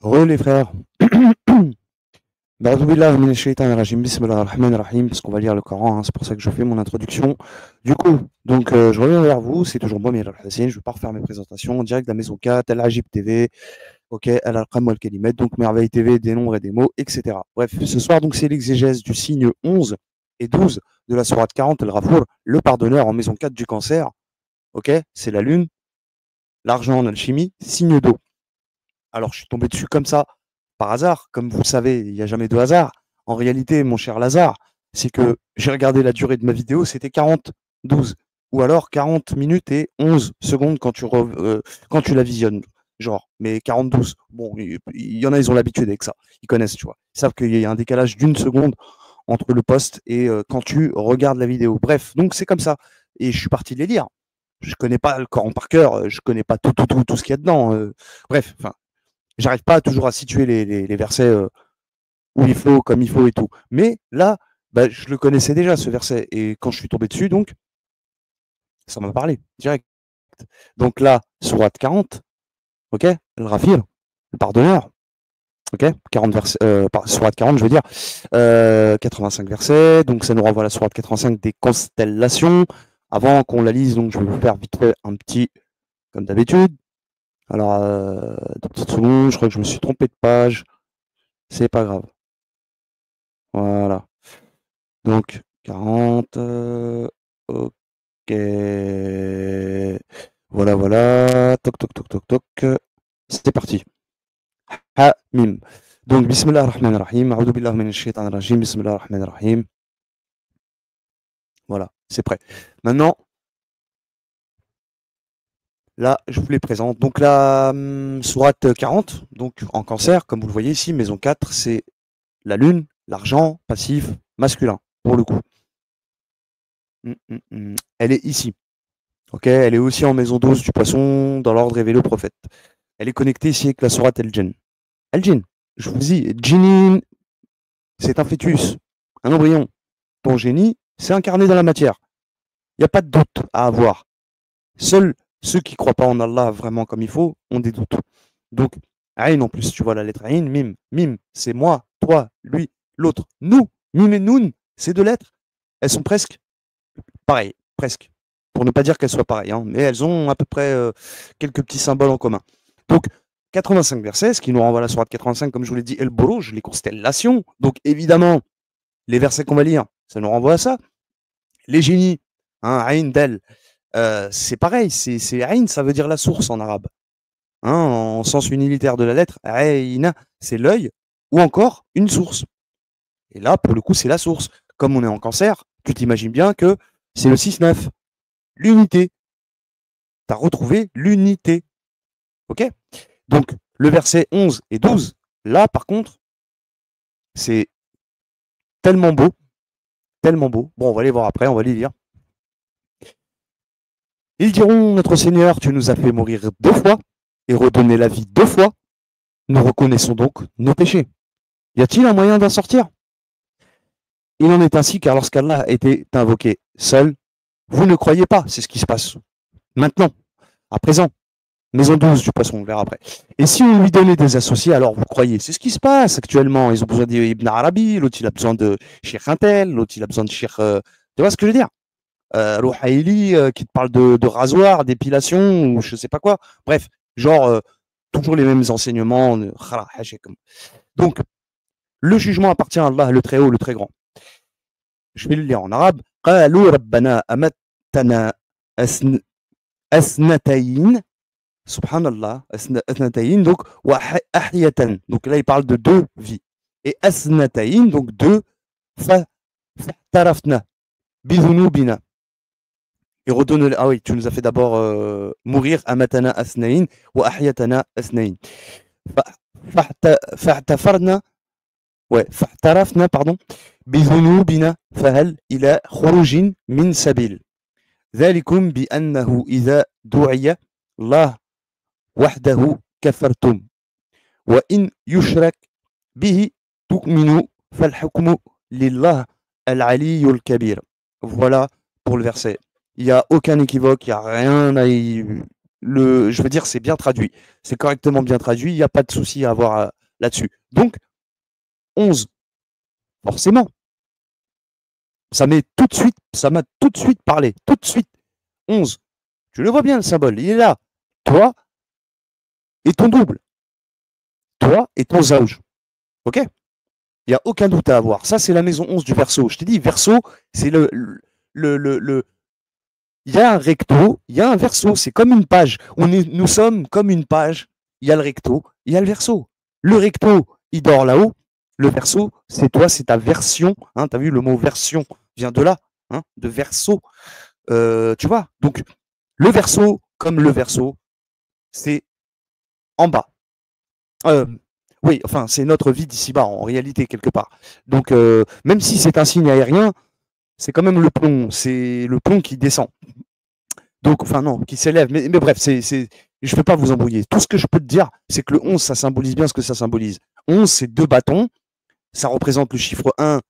Les frères. Ba'adoubillah min ash-shaytan ar-rajim, bismillah ar-rahman ar-rahim, parce qu'on va lire le Coran, hein, c'est pour ça que je fais mon introduction. Du coup, je reviens vers vous, c'est toujours moi, Mir al-Hassin, je ne vais pas refaire mes présentations, en direct de la Maison 4, Al-Ajib TV, ok, Al-Alqam wal-Kalimat, donc Merveille TV, des nombres et des mots, etc. Bref, ce soir, donc, c'est l'exégèse du signe 11 et 12 de la sourate 40, Al-Ghafour, le pardonneur en Maison 4 du cancer, ok, c'est la lune, l'argent en alchimie, signe d'eau. Alors, je suis tombé dessus comme ça, par hasard. Comme vous le savez, il n'y a jamais de hasard. En réalité, mon cher Lazare, c'est que j'ai regardé la durée de ma vidéo, c'était 40-12. Ou alors 40 minutes et 11 secondes quand tu la visionnes. Genre, mais 40-12. Bon, il y en a, ils ont l'habitude avec ça. Ils connaissent, tu vois. Ils savent qu'il y a un décalage d'une seconde entre le post et quand tu regardes la vidéo. Bref, donc c'est comme ça. Et je suis parti les lire. Je connais pas le Coran par cœur, je connais pas tout ce qu'il y a dedans. Bref, enfin, j'arrive pas toujours à situer les versets où il faut, comme il faut et tout. Mais là, bah, je le connaissais déjà, ce verset. Et quand je suis tombé dessus, donc, ça m'a parlé, direct. Donc là, sourate 40, ok, le Rafir, le pardonneur, ok, 40 versets, sourate 40, je veux dire, 85 versets, donc ça nous renvoie à la sourate 85 des constellations. Avant qu'on la lise, donc je vais vous faire vite fait un petit, comme d'habitude. Alors, 2 petites secondes, je crois que je me suis trompé de page, c'est pas grave. Voilà. Donc 40, OK. Voilà, voilà. Toc, toc, toc, toc, toc. C'est parti. Mim. Donc, bismillah ar-Rahman ar-Rahim. A'udhu billahi minash shaitanir rajim. Bismillah ar-Rahman ar-Rahim. Voilà, c'est prêt. Maintenant, là, je vous les présente. Donc, la sourate 40, donc en cancer, comme vous le voyez ici, maison 4, c'est la lune, l'argent, passif, masculin, pour le coup. Elle est ici. Ok, elle est aussi en maison 12 du poisson, dans l'ordre révélé au prophète. Elle est connectée ici avec la sourate El-Jinn. El-Jinn, je vous dis, Djinin, c'est un fœtus, un embryon. Ton génie, c'est incarné dans la matière. Il n'y a pas de doute à avoir. Seuls ceux qui ne croient pas en Allah vraiment comme il faut ont des doutes. Donc, Aïn en plus, tu vois la lettre Aïn, Mim. Mim, c'est moi, toi, lui, l'autre. Nous, Mim et Noun, ces 2 lettres, elles sont presque pareilles. Presque. Pour ne pas dire qu'elles soient pareilles, hein, mais elles ont à peu près quelques petits symboles en commun. Donc, 85 versets, ce qui nous renvoie à la sourate 85, comme je vous l'ai dit, El Borouj, les constellations. Donc, évidemment, les versets qu'on va lire, ça nous renvoie à ça. Les génies, hein, Aïn Del, c'est pareil, c'est Aïn, ça veut dire la source en arabe. Hein, en sens unilitaire de la lettre, Aïna, c'est l'œil, ou encore une source. Et là, pour le coup, c'est la source. Comme on est en cancer, tu t'imagines bien que c'est le 6-9, l'unité. Tu as retrouvé l'unité. OK? Donc, le verset 11 et 12, là, par contre, c'est tellement beau, tellement beau. Bon, on va les voir après, on va les lire. Ils diront, notre Seigneur, tu nous as fait mourir 2 fois et redonner la vie 2 fois. Nous reconnaissons donc nos péchés. Y a-t-il un moyen d'en sortir? Il en est ainsi car lorsqu'Allah a été invoqué seul, vous ne croyez pas, c'est ce qui se passe maintenant, à présent. Maison 12 du poisson, on verra après. Et si on lui donnait des associés, alors vous croyez, c'est ce qui se passe actuellement. Ils ont besoin d'Ibn Arabi, l'autre il a besoin de Cheikh Intel, l'autre il a besoin de Cheikh. Tu vois ce que je veux dire? Rouhaïli qui te parle de rasoir, d'épilation ou je sais pas quoi. Bref, genre toujours les mêmes enseignements. Donc, le jugement appartient à Allah, le très haut, le très grand. Je vais le lire en arabe. قالوا ربنا أمتنا أثنتين Subhanallah, asnatayn, donc, wa ahyatan. Donc là, il parle de 2 vies. Et asnatayn, donc 2, fahtarafna, bidhunubina. Et redonne, ah oui, tu nous as fait d'abord mourir, amatana asnayn, wa ahyatana asnayn. Fahtafarna, ouais, fahtarafna, pardon, bidhunubina, fahal ila khurujin min sabil. ذلكم بأنه إذا دعي الله وحده كفرتم وإن يشرك به تؤمنوا فالحكم لله العلي الكبير. Voilà pour le verset. Il n'y a aucun équivoque, il n'y a rien à y je veux dire, c'est bien traduit. C'est correctement bien traduit. Il n'y a pas de souci à avoir là-dessus. Donc, 11, forcément. Ça m'a tout de suite parlé. Tout de suite. 11. Tu le vois bien, le symbole. Il est là. Toi et ton double. Toi et ton zauj. OK? Il n'y a aucun doute à avoir. Ça, c'est la maison 11 du Verseau. Je t'ai dit, Verseau, c'est le. Il y a un recto, il y a un verso. C'est comme une page. Nous sommes comme une page. Il y a le recto, il y a le verso. Le recto, il dort là-haut. Le verso, c'est toi, c'est ta version. Hein, tu as vu, le mot version vient de là, hein, de verso. Tu vois? Donc, le verso, comme le verso, c'est en bas. Oui, enfin, c'est notre vie d'ici-bas, en réalité, quelque part. Donc, même si c'est un signe aérien, c'est quand même le plomb. C'est le plomb qui descend. Donc, enfin, non, qui s'élève. Mais bref, je ne vais pas vous embrouiller. Tout ce que je peux te dire, c'est que le 11, ça symbolise bien ce que ça symbolise. 11, c'est 2 bâtons. Ça représente le chiffre 1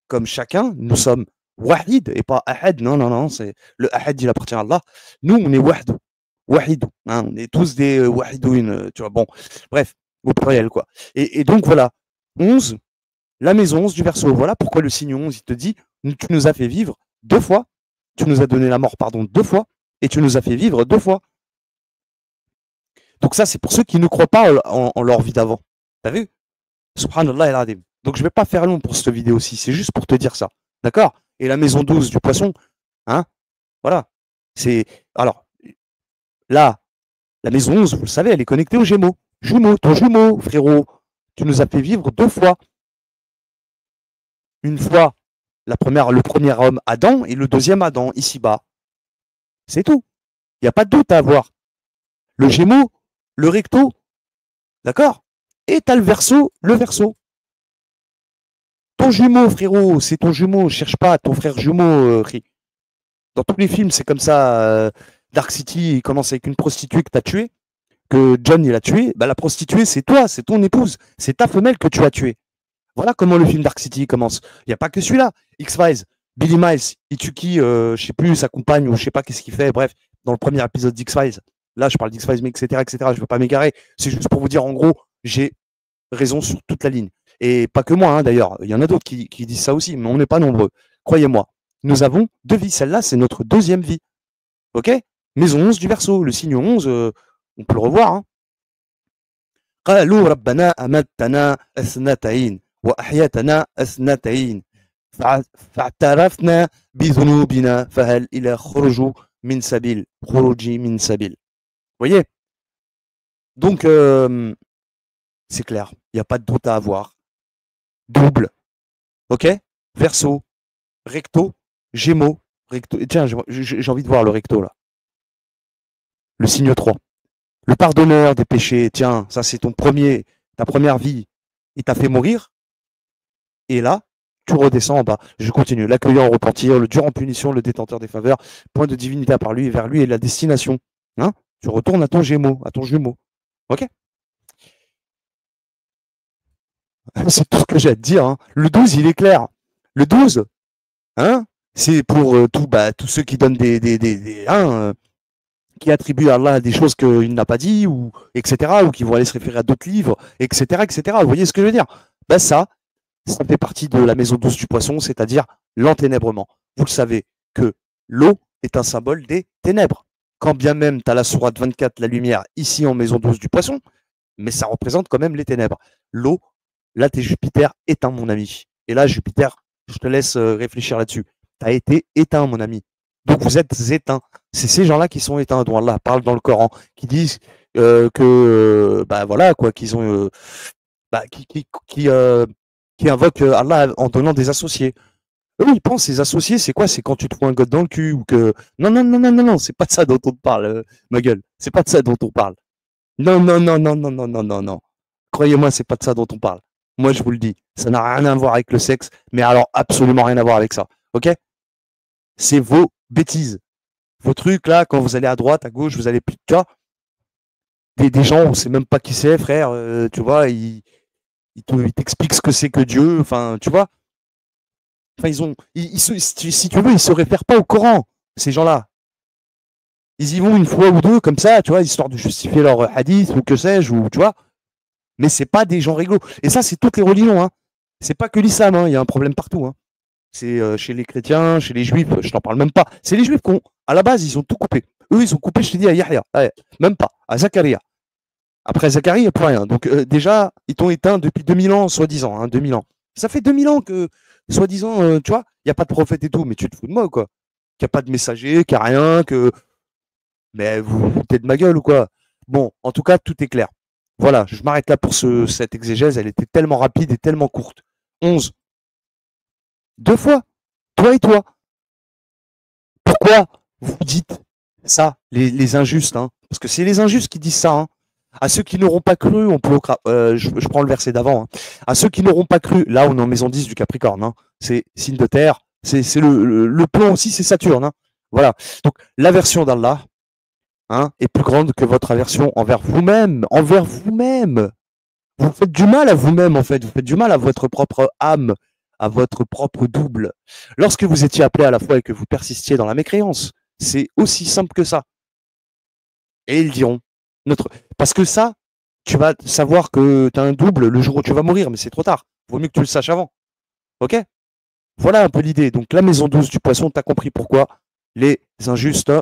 comme chacun. Nous sommes wahid et pas ahad. Non, non, non. Le ahad, il appartient à Allah. Nous, on est wahd. Wahid. Hein, on est tous des wahidouin. Tu vois, bon. Bref, au pluriel, quoi. Et donc, voilà. 11, la maison 11 du Verseau. Voilà pourquoi le signe 11, il te dit, tu nous as fait vivre 2 fois. Tu nous as donné la mort, pardon, 2 fois. Et tu nous as fait vivre 2 fois. Donc ça, c'est pour ceux qui ne croient pas en leur vie d'avant. T'as vu? Subhanallah el Adim. Donc je ne vais pas faire long pour cette vidéo-ci, c'est juste pour te dire ça. D'accord? Et la maison 12 du poisson, hein? Voilà. Alors, là, la maison 11, vous le savez, elle est connectée aux Gémeaux. Jumeaux, ton jumeau, frérot. Tu nous as fait vivre 2 fois. Une fois, le premier homme, Adam, et le deuxième Adam, ici-bas. C'est tout. Il n'y a pas de doute à avoir. Le Gémeaux, le recto, d'accord? Et tu as le verso. Ton jumeau, frérot, c'est ton jumeau. Cherche pas ton frère jumeau. Dans tous les films, c'est comme ça. Dark City, il commence avec une prostituée que tu as tuée, que John il a tuée. Bah, la prostituée, c'est toi, c'est ton épouse, c'est ta femelle que tu as tuée. Voilà comment le film Dark City commence. Il n'y a pas que celui-là. X-Files, Billy Miles, il tue qui, je sais plus, sa compagne ou je sais pas qu'est-ce qu'il fait. Bref, dans le premier épisode d'X-Files. Là, je parle d'X-Files, mais etc., etc. Je veux pas m'égarer. C'est juste pour vous dire, en gros, j'ai raison sur toute la ligne. Et pas que moi, hein, d'ailleurs. Il y en a d'autres qui disent ça aussi, mais on n'est pas nombreux. Croyez-moi. Nous avons 2 vies. Celle-là, c'est notre deuxième vie. OK? Maison 11 du Verseau. Le signe 11, on peut le revoir. Hein. قالوا ربنا أمتنا اثنتين وأحيتنا اثنتين فاعترفنا بذنوبنا فهل إلى خروج من سبيل. Vous voyez? Donc, c'est clair. Il n'y a pas de doute à avoir. Double. OK? Verseau. Recto. Gémeaux. Recto. Tiens, j'ai envie de voir le recto, là. Le signe 3. Le pardonneur des péchés. Tiens, ça, c'est ta première vie. Il t'a fait mourir. Et là, tu redescends en bas. Je continue. L'accueillant en repentir, le dur en punition, le détenteur des faveurs, point de divinité par lui, et vers lui est la destination. Hein? Tu retournes à ton jumeau. OK? C'est tout ce que j'ai à te dire. Hein. Le 12, il est clair. Le 12, hein, c'est pour tous ceux qui donnent qui attribuent à Allah des choses qu'il n'a pas dit, ou etc., ou qui vont aller se référer à d'autres livres, etc., etc. Vous voyez ce que je veux dire? Ben ça fait partie de la maison 12 du poisson, c'est-à-dire l'enténèbrement. Vous le savez que l'eau est un symbole des ténèbres. Quand bien même tu as la sourate 24, la lumière, ici en maison 12 du poisson, mais ça représente quand même les ténèbres. L'eau, là, t'es Jupiter éteint, mon ami. Et là, Jupiter, je te laisse réfléchir là-dessus. Tu as été éteint, mon ami. Donc, vous êtes éteints. C'est ces gens-là qui sont éteints, dont Allah parle dans le Coran, qui disent voilà, quoi, qu'ils ont, qui invoquent Allah en donnant des associés. Eux, ils pensent ces associés, c'est quoi? C'est quand tu te prends un god dans le cul ou que. Non, non, non, non, non, non, c'est pas de ça dont on parle, ma gueule. C'est pas de ça dont on parle. Non, non, non, non, non, non, non, non, non. Croyez-moi, c'est pas de ça dont on parle. Moi, je vous le dis. Ça n'a rien à voir avec le sexe, mais alors absolument rien à voir avec ça. OK? C'est vos bêtises. Vos trucs, là, quand vous allez à droite, à gauche, vous allez plus de cas. Des gens, on sait même pas qui c'est, frère. Tu vois, ils t'expliquent ce que c'est que Dieu. Enfin, tu vois. Enfin, si tu veux, ils se réfèrent pas au Coran, ces gens-là. Ils y vont une fois ou deux, comme ça, tu vois, histoire de justifier leur hadith ou que sais-je, ou tu vois. Mais c'est pas des gens rigolos. Et ça, c'est toutes les religions, hein. C'est pas que l'islam, hein. Il y a un problème partout, hein. C'est chez les chrétiens, chez les juifs, je t'en parle même pas. C'est les juifs qui ont, à la base, ils ont tout coupé. Eux, ils ont coupé, je te dis, à Yahya. Ouais, même pas, à Zacharia. Après Zacharie, il n'y a plus rien. Donc déjà, ils t'ont éteint depuis 2000 ans, soi-disant, hein, 2000 ans. Ça fait 2000 ans que, soi-disant, tu vois, il n'y a pas de prophète et tout, mais tu te fous de moi ou quoi? Qu'il n'y a pas de messager, qu'il n'y a rien, que... Mais vous vous foutez de ma gueule ou quoi? Bon, en tout cas, tout est clair. Voilà, je m'arrête là pour cette exégèse. Elle était tellement rapide et tellement courte. 11. Deux fois. Toi et toi. Pourquoi vous dites ça, les injustes, hein? Parce que c'est les injustes qui disent ça, hein. À ceux qui n'auront pas cru, on peut. Je prends le verset d'avant, hein. À ceux qui n'auront pas cru, là on est en maison 10 du Capricorne, hein. C'est signe de terre, c'est le plomb aussi, c'est Saturne, hein. Voilà. Donc l'aversion d'Allah, hein, est plus grande que votre aversion envers vous-même. Envers vous-même. Vous faites du mal à vous-même, en fait. Vous faites du mal à votre propre âme, à votre propre double. Lorsque vous étiez appelé à la foi et que vous persistiez dans la mécréance, c'est aussi simple que ça. Et ils diront, parce que ça, tu vas savoir que tu as un double le jour où tu vas mourir, mais c'est trop tard. Vaut mieux que tu le saches avant. Ok? Voilà un peu l'idée. Donc la maison 12 du poisson, tu as compris pourquoi les injustes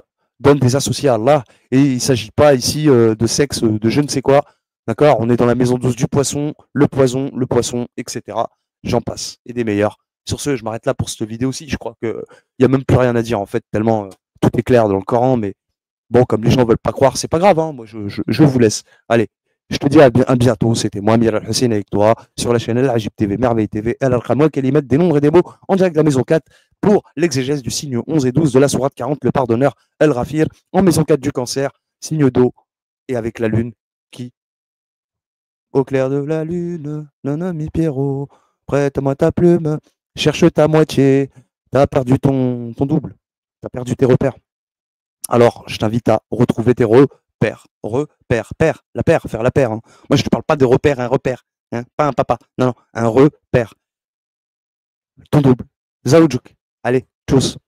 donnent des associés à Allah. Et il ne s'agit pas ici de sexe, de je ne sais quoi. D'accord? On est dans la maison 12 du poisson, le poisson, etc. J'en passe. Et des meilleurs. Sur ce, je m'arrête là pour cette vidéo aussi. Je crois qu'il n'y a même plus rien à dire en fait, tellement tout est clair dans le Coran. Mais bon, comme les gens ne veulent pas croire, c'est pas grave, hein. Moi, je vous laisse. Allez, je te dis à bientôt. C'était moi, Amir Al-Hussein, avec toi, sur la chaîne El Ajib TV, Merveille TV, El Al-Khamoua, qui mettent des nombres et des mots en direct de la maison 4 pour l'exégèse du signe 11 et 12 de la sourate 40, le pardonneur El Rafir, en maison 4 du cancer, signe d'eau, et avec la lune qui, au clair de la lune, non, ami Pierrot, prête-moi ta plume, cherche ta moitié, t'as perdu ton double, t'as perdu tes repères. Alors, je t'invite à retrouver tes repères. Repères, père, la paire, faire la paire, hein. Moi, je ne te parle pas de repère, un repère, hein, pas un papa. Non, non, un repère. Ton double. Zaoujouk. Allez, tchuss.